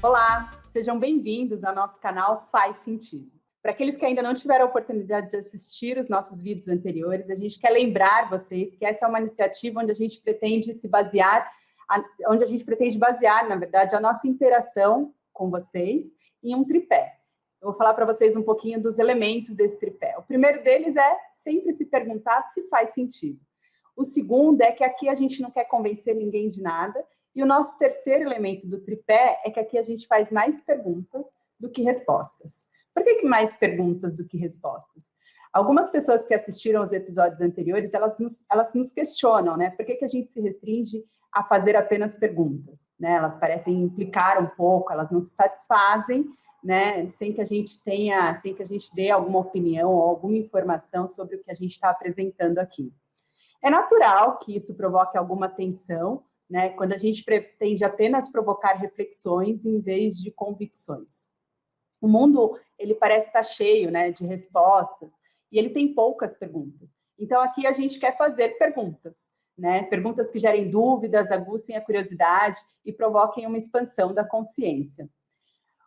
Olá, sejam bem-vindos ao nosso canal Faz Sentido. Para aqueles que ainda não tiveram a oportunidade de assistir os nossos vídeos anteriores, a gente quer lembrar vocês que essa é uma iniciativa onde a gente pretende basear, na verdade, a nossa interação com vocês em um tripé. Eu vou falar para vocês um pouquinho dos elementos desse tripé. O primeiro deles é sempre se perguntar se faz sentido. O segundo é que aqui a gente não quer convencer ninguém de nada. E o nosso terceiro elemento do tripé é que aqui a gente faz mais perguntas do que respostas. Por que mais perguntas do que respostas? Algumas pessoas que assistiram os episódios anteriores, elas nos questionam, né? Por que a gente se restringe a fazer apenas perguntas? Né? Elas parecem implicar um pouco, elas não se satisfazem, né? Sem que a gente dê alguma opinião ou alguma informação sobre o que a gente está apresentando aqui. É natural que isso provoque alguma tensão, né, quando a gente pretende apenas provocar reflexões em vez de convicções. O mundo, ele parece estar cheio, né, de respostas, e ele tem poucas perguntas. Então, aqui a gente quer fazer perguntas, né, perguntas que gerem dúvidas, aguçem a curiosidade e provoquem uma expansão da consciência.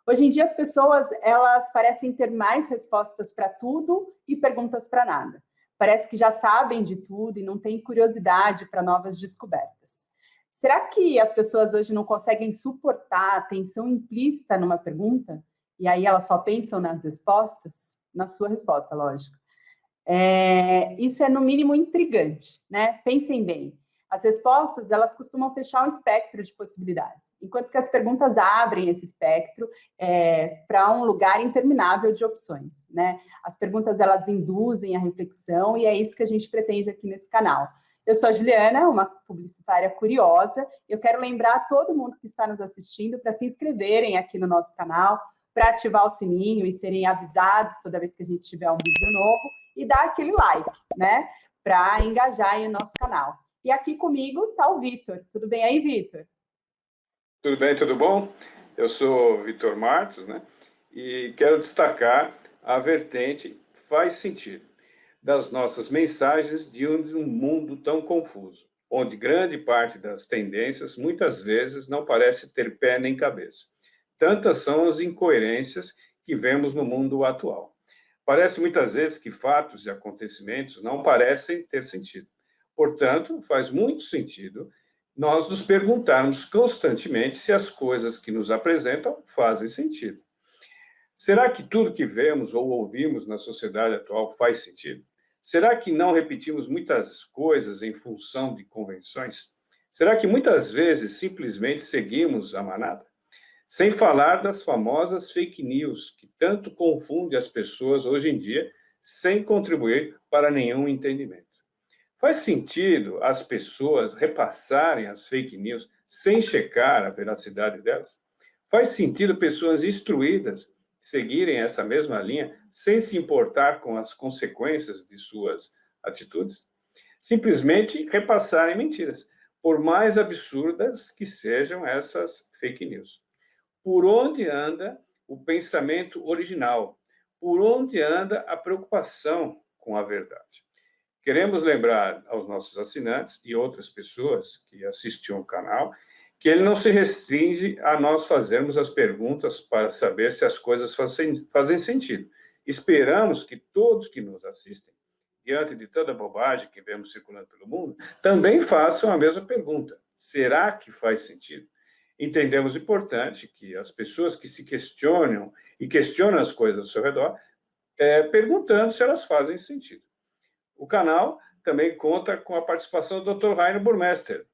Hoje em dia, as pessoas, elas parecem ter mais respostas para tudo e perguntas para nada. Parece que já sabem de tudo e não têm curiosidade para novas descobertas. Será que as pessoas hoje não conseguem suportar a tensão implícita numa pergunta? E aí elas só pensam nas respostas? Na sua resposta, lógico. Isso é, no mínimo, intrigante, né? Pensem bem. As respostas, elas costumam fechar um espectro de possibilidades, enquanto que as perguntas abrem esse espectro para um lugar interminável de opções, né? As perguntas, elas induzem a reflexão e é isso que a gente pretende aqui nesse canal. Eu sou a Juliana, uma publicitária curiosa. Eu quero lembrar a todo mundo que está nos assistindo para se inscreverem aqui no nosso canal, para ativar o sininho e serem avisados toda vez que a gente tiver um vídeo novo e dar aquele like, né? Para engajar aí no nosso canal. E aqui comigo está o Vitor. Tudo bem aí, Vitor? Tudo bem, tudo bom? Eu sou Vitor Martos, né? E quero destacar a vertente Faz Sentido das nossas mensagens de um mundo tão confuso, onde grande parte das tendências muitas vezes não parece ter pé nem cabeça. Tantas são as incoerências que vemos no mundo atual. Parece muitas vezes que fatos e acontecimentos não parecem ter sentido. Portanto, faz muito sentido nós nos perguntarmos constantemente se as coisas que nos apresentam fazem sentido. Será que tudo que vemos ou ouvimos na sociedade atual faz sentido? Será que não repetimos muitas coisas em função de convenções? Será que muitas vezes simplesmente seguimos a manada? Sem falar das famosas fake news, que tanto confundem as pessoas hoje em dia, sem contribuir para nenhum entendimento. Faz sentido as pessoas repassarem as fake news sem checar a veracidade delas? Faz sentido pessoas instruídas seguirem essa mesma linha sem se importar com as consequências de suas atitudes? Simplesmente repassarem mentiras, por mais absurdas que sejam essas fake news. Por onde anda o pensamento original? Por onde anda a preocupação com a verdade? Queremos lembrar aos nossos assinantes e outras pessoas que assistem ao canal que ele não se restringe a nós fazermos as perguntas para saber se as coisas fazem sentido. Esperamos que todos que nos assistem, diante de toda a bobagem que vemos circulando pelo mundo, também façam a mesma pergunta. Será que faz sentido? Entendemos importante que as pessoas que se questionam e questionam as coisas ao seu redor, perguntando se elas fazem sentido. O canal também conta com a participação do Dr. Rainer Burmester.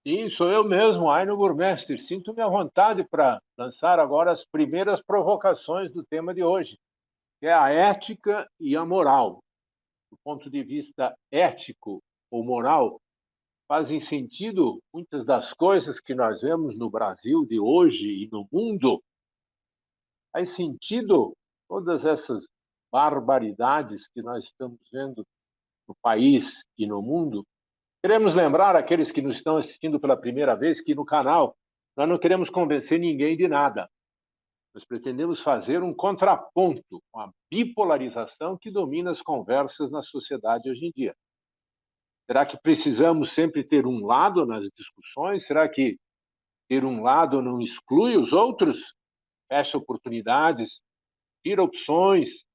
Sim, sou eu mesmo, Aino Burmester. Sinto-me à vontade para lançar agora as primeiras provocações do tema de hoje, que é a ética e a moral. Do ponto de vista ético ou moral, fazem sentido muitas das coisas que nós vemos no Brasil de hoje e no mundo? Faz sentido todas essas barbaridades que nós estamos vendo no país e no mundo? Queremos lembrar aqueles que nos estão assistindo pela primeira vez que no canal nós não queremos convencer ninguém de nada. Nós pretendemos fazer um contraponto com a bipolarização que domina as conversas na sociedade hoje em dia. Será que precisamos sempre ter um lado nas discussões? Será que ter um lado não exclui os outros, fecha oportunidades, tira opções,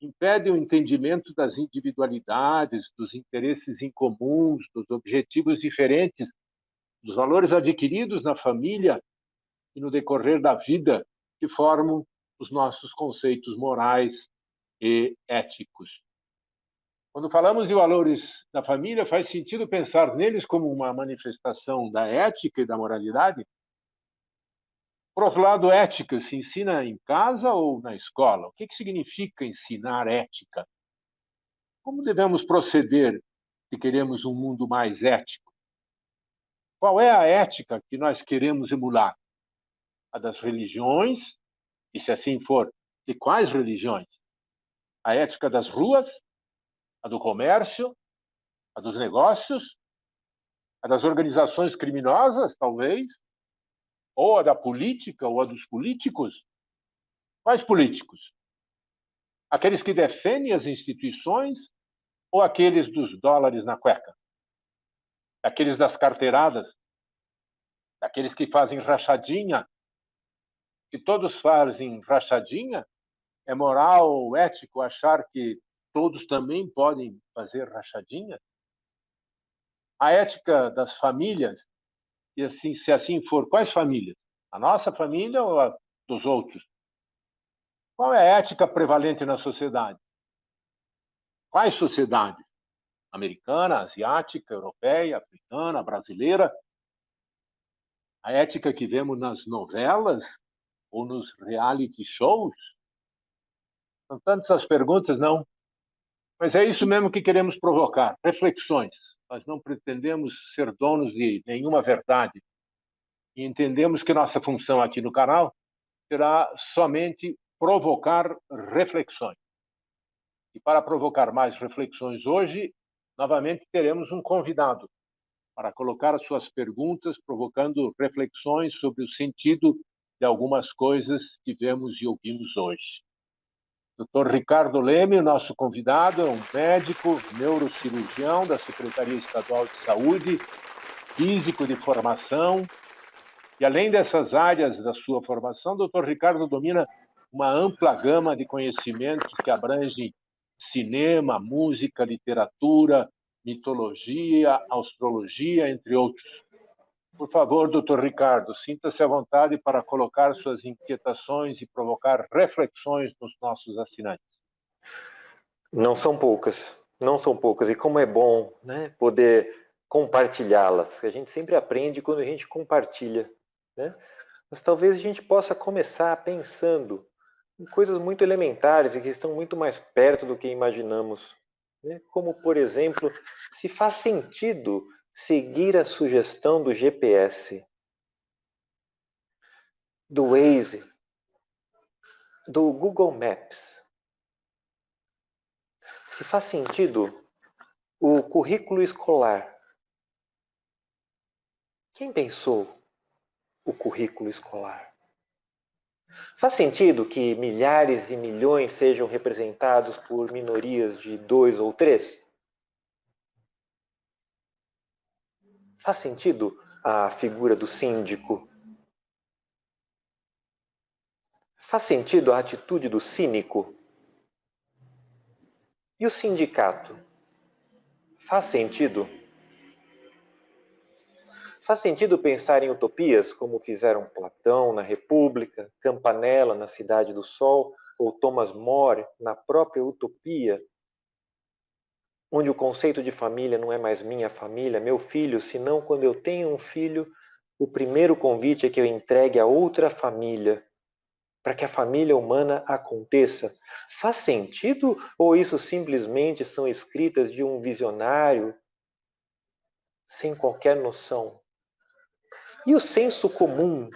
impede o entendimento das individualidades, dos interesses incomuns, dos objetivos diferentes, dos valores adquiridos na família e no decorrer da vida, que formam os nossos conceitos morais e éticos. Quando falamos de valores da família, faz sentido pensar neles como uma manifestação da ética e da moralidade? Por outro lado, ética se ensina em casa ou na escola? O que significa ensinar ética? Como devemos proceder se queremos um mundo mais ético? Qual é a ética que nós queremos emular? A das religiões? E se assim for, de quais religiões? A ética das ruas? A do comércio? A dos negócios? A das organizações criminosas, talvez? Ou a da política, ou a dos políticos? Quais políticos? Aqueles que defendem as instituições ou aqueles dos dólares na cueca? Aqueles das carteiradas? Aqueles que fazem rachadinha? Que todos fazem rachadinha? É moral ou ético achar que todos também podem fazer rachadinha? A ética das famílias, e assim, se assim for, quais famílias? A nossa família ou a dos outros? Qual é a ética prevalente na sociedade? Quais sociedades? Americana, asiática, europeia, africana, brasileira? A ética que vemos nas novelas ou nos reality shows? São tantas as perguntas, não? Mas é isso mesmo que queremos provocar, reflexões. Nós não pretendemos ser donos de nenhuma verdade. E entendemos que nossa função aqui no canal será somente provocar reflexões. E para provocar mais reflexões hoje, novamente teremos um convidado para colocar as suas perguntas, provocando reflexões sobre o sentido de algumas coisas que vemos e ouvimos hoje. Dr. Ricardo Leme, nosso convidado, é um médico, neurocirurgião da Secretaria Estadual de Saúde, físico de formação, e além dessas áreas da sua formação, Dr. Ricardo domina uma ampla gama de conhecimentos que abrange cinema, música, literatura, mitologia, astrologia, entre outros. Por favor, doutor Ricardo, sinta-se à vontade para colocar suas inquietações e provocar reflexões nos nossos assinantes. Não são poucas, não são poucas. E como é bom, né, poder compartilhá-las. A gente sempre aprende quando a gente compartilha, né? Mas talvez a gente possa começar pensando em coisas muito elementares e que estão muito mais perto do que imaginamos, né? Como, por exemplo, se faz sentido seguir a sugestão do GPS, do Waze, do Google Maps. Se faz sentido o currículo escolar. Quem pensou o currículo escolar? Faz sentido que milhares e milhões sejam representados por minorias de 2 ou 3? Faz sentido a figura do síndico? Faz sentido a atitude do cínico? E o sindicato? Faz sentido? Faz sentido pensar em utopias, como fizeram Platão na República, Campanella na Cidade do Sol, ou Thomas More na própria Utopia, onde o conceito de família não é mais minha família, meu filho, senão quando eu tenho um filho, o primeiro convite é que eu entregue a outra família, para que a família humana aconteça. Faz sentido ou isso simplesmente são escritas de um visionário sem qualquer noção? E o senso comum?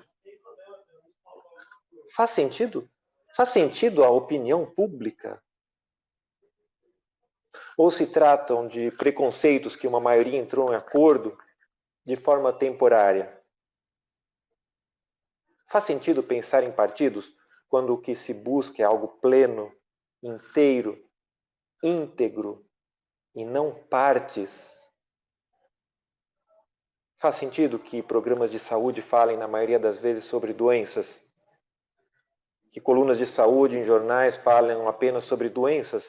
Faz sentido? Faz sentido a opinião pública? Ou se tratam de preconceitos que uma maioria entrou em acordo de forma temporária? Faz sentido pensar em partidos quando o que se busca é algo pleno, inteiro, íntegro e não partes? Faz sentido que programas de saúde falem, na maioria das vezes, sobre doenças? Que colunas de saúde em jornais falem apenas sobre doenças?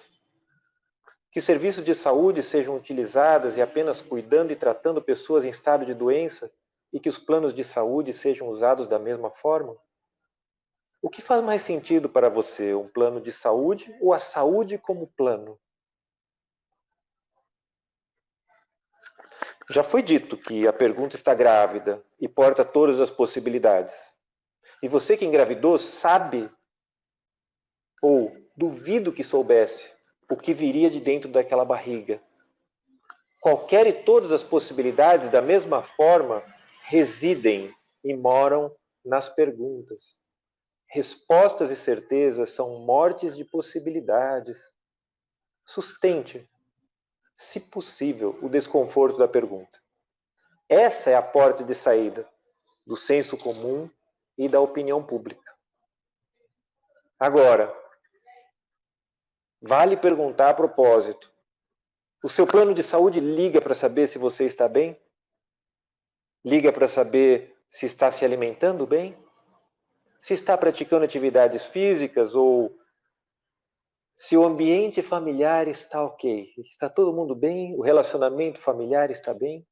Que serviços de saúde sejam utilizados e apenas cuidando e tratando pessoas em estado de doença e que os planos de saúde sejam usados da mesma forma? O que faz mais sentido para você, um plano de saúde ou a saúde como plano? Já foi dito que a pergunta está grávida e porta todas as possibilidades. E você que engravidou sabe, ou duvido que soubesse, o que viria de dentro daquela barriga. Qualquer e todas as possibilidades, da mesma forma, residem e moram nas perguntas. Respostas e certezas são mortes de possibilidades. Sustente, se possível, o desconforto da pergunta. Essa é a porta de saída do senso comum e da opinião pública. Agora, vale perguntar a propósito. O seu plano de saúde liga para saber se você está bem? Liga para saber se está se alimentando bem? Se está praticando atividades físicas ou se o ambiente familiar está ok? Está todo mundo bem? O relacionamento familiar está bem?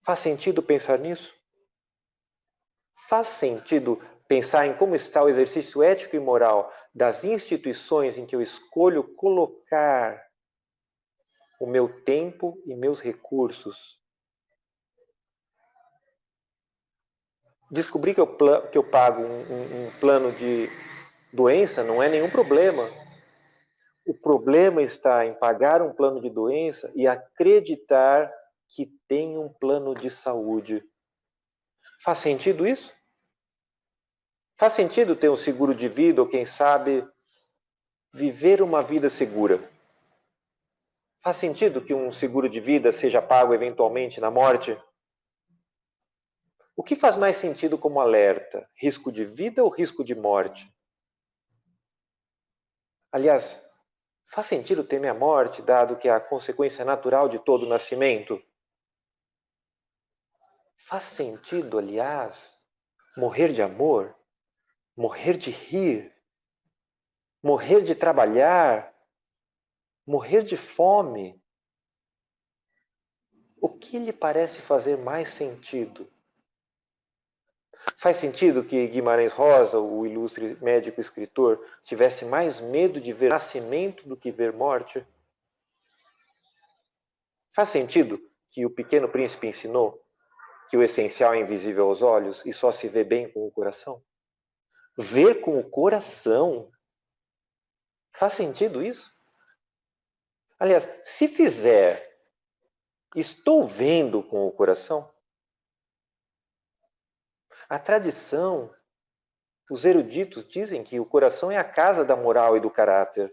Faz sentido pensar nisso? Faz sentido pensar em como está o exercício ético e moral das instituições em que eu escolho colocar o meu tempo e meus recursos? Descobrir que eu pago um plano de doença não é nenhum problema. O problema está em pagar um plano de doença e acreditar que tem um plano de saúde. Faz sentido isso? Faz sentido ter um seguro de vida ou, quem sabe, viver uma vida segura? Faz sentido que um seguro de vida seja pago eventualmente na morte? O que faz mais sentido como alerta? Risco de vida ou risco de morte? Aliás, faz sentido temer a morte, dado que é a consequência natural de todo nascimento? Faz sentido, aliás, morrer de amor? Morrer de rir? Morrer de trabalhar? Morrer de fome? O que lhe parece fazer mais sentido? Faz sentido que Guimarães Rosa, o ilustre médico e escritor, tivesse mais medo de ver nascimento do que ver morte? Faz sentido que o Pequeno Príncipe ensinou que o essencial é invisível aos olhos e só se vê bem com o coração? Ver com o coração? Faz sentido isso? Aliás, se fizer, estou vendo com o coração? A tradição, os eruditos dizem que o coração é a casa da moral e do caráter.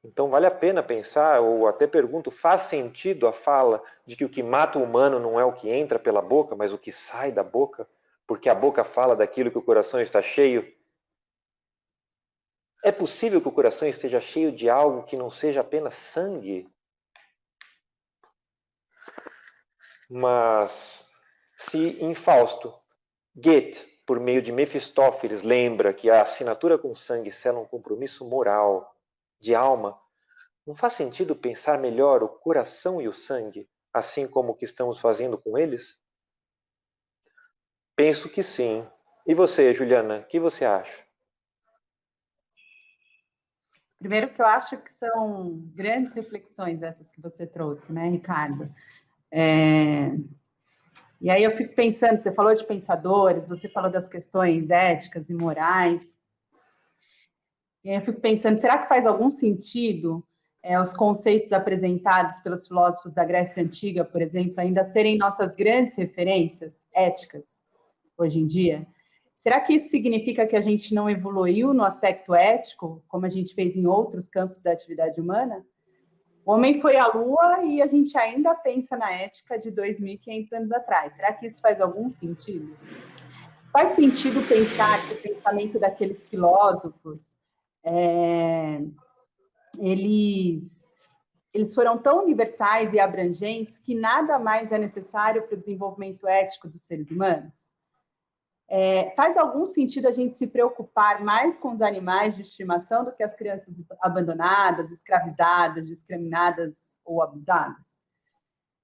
Então vale a pena pensar, ou até pergunto, faz sentido a fala de que o que mata o humano não é o que entra pela boca, mas o que sai da boca? Porque a boca fala daquilo que o coração está cheio? É possível que o coração esteja cheio de algo que não seja apenas sangue? Mas se em Fausto, Goethe, por meio de Mefistófeles, lembra que a assinatura com sangue sela um compromisso moral, de alma, não faz sentido pensar melhor o coração e o sangue, assim como o que estamos fazendo com eles? Penso que sim. E você, Juliana, o que você acha? Primeiro que eu acho que são grandes reflexões essas que você trouxe, né, Ricardo? E aí eu fico pensando, você falou de pensadores, você falou das questões éticas e morais. E aí eu fico pensando, será que faz algum sentido os conceitos apresentados pelos filósofos da Grécia Antiga, por exemplo, ainda serem nossas grandes referências éticas hoje em dia? Será que isso significa que a gente não evoluiu no aspecto ético, como a gente fez em outros campos da atividade humana? O homem foi à Lua e a gente ainda pensa na ética de 2.500 anos atrás. Será que isso faz algum sentido? Faz sentido pensar que o pensamento daqueles filósofos, eles Eles foram tão universais e abrangentes que nada mais é necessário para o desenvolvimento ético dos seres humanos? Faz algum sentido a gente se preocupar mais com os animais de estimação do que as crianças abandonadas, escravizadas, discriminadas ou abusadas?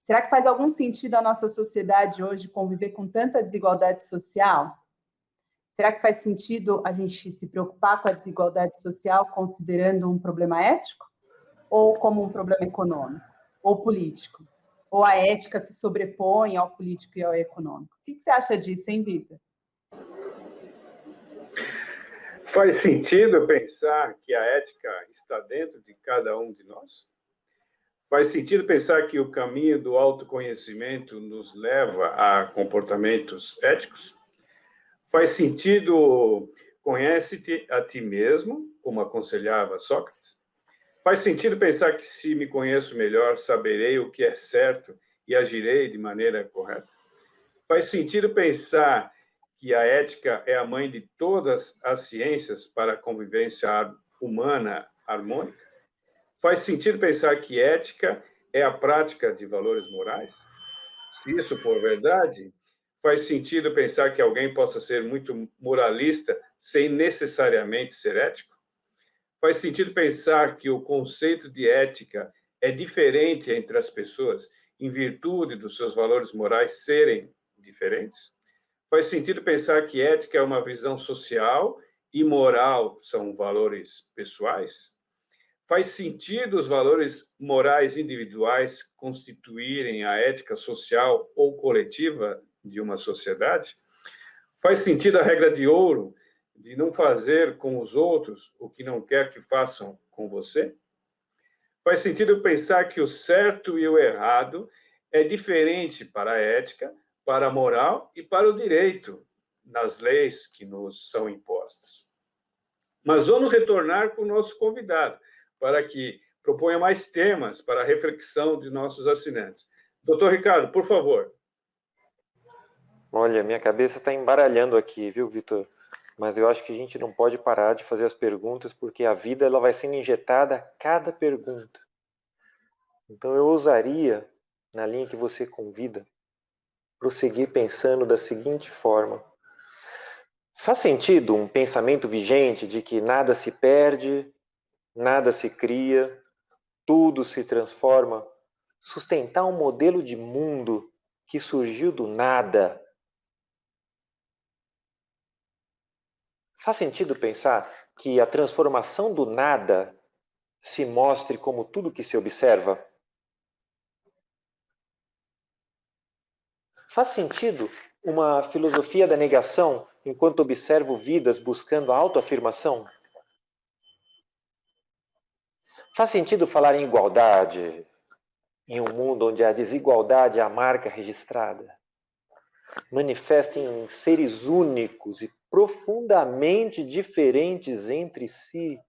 Será que faz algum sentido a nossa sociedade hoje conviver com tanta desigualdade social? Será que faz sentido a gente se preocupar com a desigualdade social considerando um problema ético? Ou como um problema econômico? Ou político? Ou a ética se sobrepõe ao político e ao econômico? O que você acha disso, hein, Vitor? Faz sentido pensar que a ética está dentro de cada um de nós? Faz sentido pensar que o caminho do autoconhecimento nos leva a comportamentos éticos? Faz sentido conhece-te a ti mesmo, como aconselhava Sócrates? Faz sentido pensar que se me conheço melhor, saberei o que é certo e agirei de maneira correta? Faz sentido pensar que a ética é a mãe de todas as ciências para a convivência humana harmônica? Faz sentido pensar que ética é a prática de valores morais? Se isso for verdade, faz sentido pensar que alguém possa ser muito moralista sem necessariamente ser ético? Faz sentido pensar que o conceito de ética é diferente entre as pessoas em virtude dos seus valores morais serem diferentes? Faz sentido pensar que ética é uma visão social e moral são valores pessoais? Faz sentido os valores morais individuais constituírem a ética social ou coletiva de uma sociedade? Faz sentido a regra de ouro de não fazer com os outros o que não quer que façam com você? Faz sentido pensar que o certo e o errado é diferente para a ética, para a moral e para o direito nas leis que nos são impostas. Mas vamos retornar com o nosso convidado, para que proponha mais temas para a reflexão de nossos assinantes. Doutor Ricardo, por favor. Olha, minha cabeça está embaralhando aqui, viu, Vitor? Mas eu acho que a gente não pode parar de fazer as perguntas, porque a vida ela vai sendo injetada a cada pergunta. Então eu ousaria, na linha que você convida, prosseguir pensando da seguinte forma. Faz sentido um pensamento vigente de que nada se perde, nada se cria, tudo se transforma, sustentar um modelo de mundo que surgiu do nada? Faz sentido pensar que a transformação do nada se mostre como tudo que se observa? Faz sentido uma filosofia da negação enquanto observo vidas buscando a autoafirmação? Faz sentido falar em igualdade em um mundo onde a desigualdade é a marca registrada? Manifesta em seres únicos e profundamente diferentes entre si?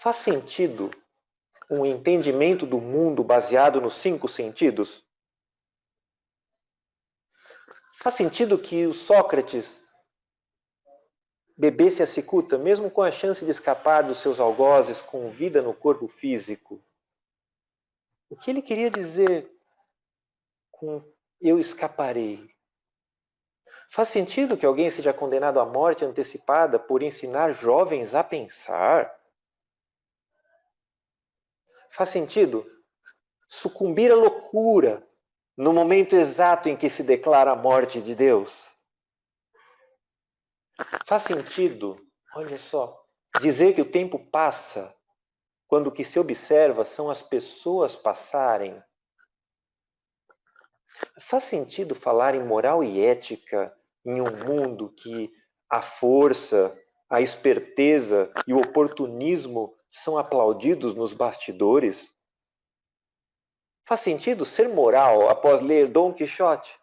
Faz sentido um entendimento do mundo baseado nos 5 sentidos? Faz sentido que o Sócrates bebesse a cicuta, mesmo com a chance de escapar dos seus algozes com vida no corpo físico? O que ele queria dizer com eu escaparei? Faz sentido que alguém seja condenado à morte antecipada por ensinar jovens a pensar? Faz sentido sucumbir à loucura no momento exato em que se declara a morte de Deus? Faz sentido, olha só, dizer que o tempo passa quando o que se observa são as pessoas passarem? Faz sentido falar em moral e ética em um mundo que a força, a esperteza e o oportunismo são aplaudidos nos bastidores? Faz sentido ser moral após ler Dom Quixote?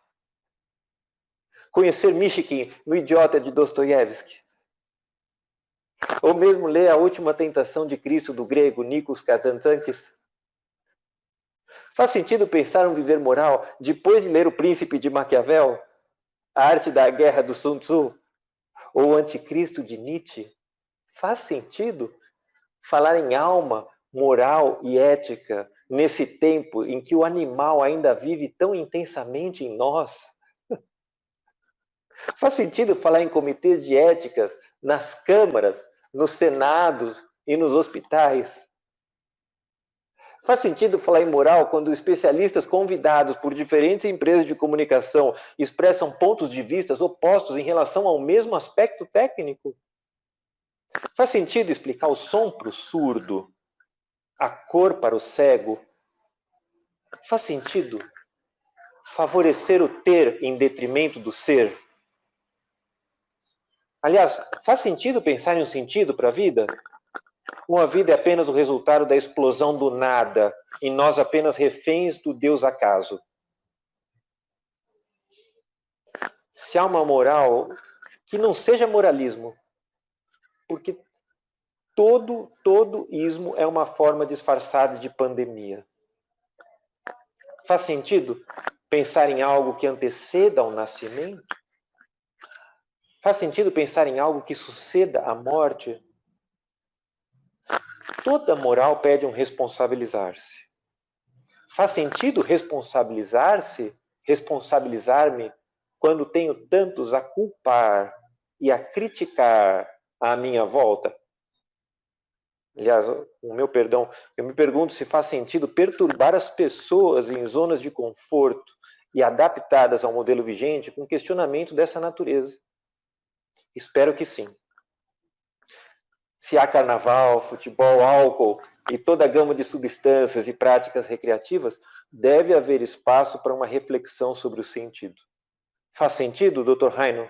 Conhecer Mishkin no Idiota de Dostoiévski? Ou mesmo ler A Última Tentação de Cristo do grego Nikos Kazantzakis? Faz sentido pensar um viver moral depois de ler O Príncipe de Maquiavel, A Arte da Guerra do Sun Tzu ou O Anticristo de Nietzsche? Faz sentido falar em alma moral e ética nesse tempo em que o animal ainda vive tão intensamente em nós? Faz sentido falar em comitês de éticas nas câmaras, nos senados e nos hospitais? Faz sentido falar em moral quando especialistas convidados por diferentes empresas de comunicação expressam pontos de vista opostos em relação ao mesmo aspecto técnico? Faz sentido explicar o som para o surdo, a cor para o cego? Faz sentido favorecer o ter em detrimento do ser? Aliás, faz sentido pensar em um sentido para a vida? Uma vida é apenas o resultado da explosão do nada e nós apenas reféns do Deus acaso. Se há uma moral, que não seja moralismo, porque todo ismo é uma forma disfarçada de pandemia. Faz sentido pensar em algo que anteceda ao nascimento? Faz sentido pensar em algo que suceda à morte? Toda moral pede um responsabilizar-se. Faz sentido responsabilizar-se, responsabilizar-me, quando tenho tantos a culpar e a criticar à minha volta? Aliás, eu me pergunto se faz sentido perturbar as pessoas em zonas de conforto e adaptadas ao modelo vigente com questionamento dessa natureza. Espero que sim. Se há carnaval, futebol, álcool e toda a gama de substâncias e práticas recreativas, deve haver espaço para uma reflexão sobre o sentido. Faz sentido, Dr. Heino?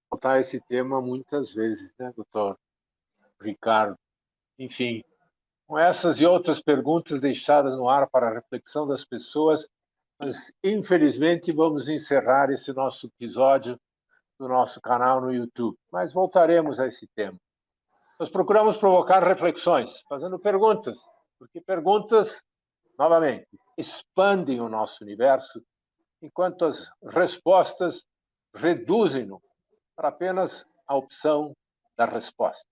Voltar esse tema muitas vezes, né, doutor Ricardo? Enfim, com essas e outras perguntas deixadas no ar para a reflexão das pessoas, mas infelizmente vamos encerrar esse nosso episódio do nosso canal no YouTube. Mas voltaremos a esse tema. Nós procuramos provocar reflexões, fazendo perguntas, porque perguntas, novamente, expandem o nosso universo, enquanto as respostas reduzem-no para apenas a opção da resposta.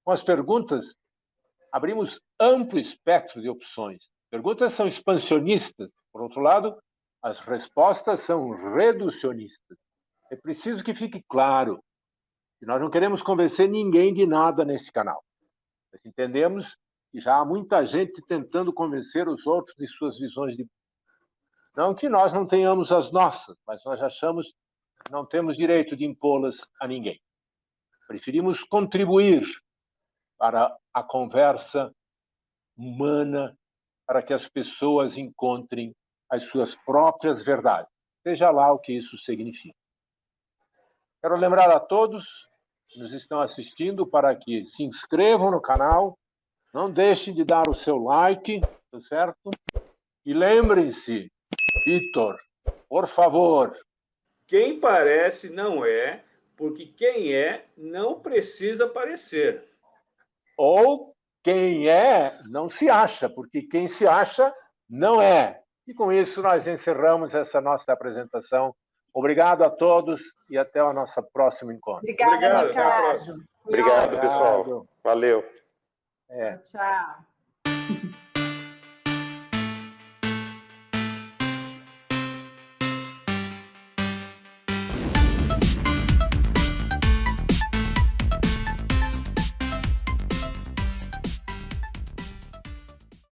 Com as perguntas, abrimos amplo espectro de opções. Perguntas são expansionistas. Por outro lado, as respostas são reducionistas. É preciso que fique claro que nós não queremos convencer ninguém de nada nesse canal. Nós entendemos que já há muita gente tentando convencer os outros de suas visões de... Não que nós não tenhamos as nossas, mas nós achamos que não temos direito de impô-las a ninguém. Preferimos contribuir para a conversa humana, para que as pessoas encontrem as suas próprias verdades, seja lá o que isso significa. Quero lembrar a todos que nos estão assistindo para que se inscrevam no canal, não deixem de dar o seu like, tá certo? E lembrem-se, Vitor, por favor. Quem parece não é, porque quem é não precisa parecer. Ou quem é não se acha, porque quem se acha não é. E com isso nós encerramos essa nossa apresentação. Obrigado a todos e até o nosso próximo encontro. Obrigada, Ricardo. Obrigado, pessoal. Valeu. Tchau.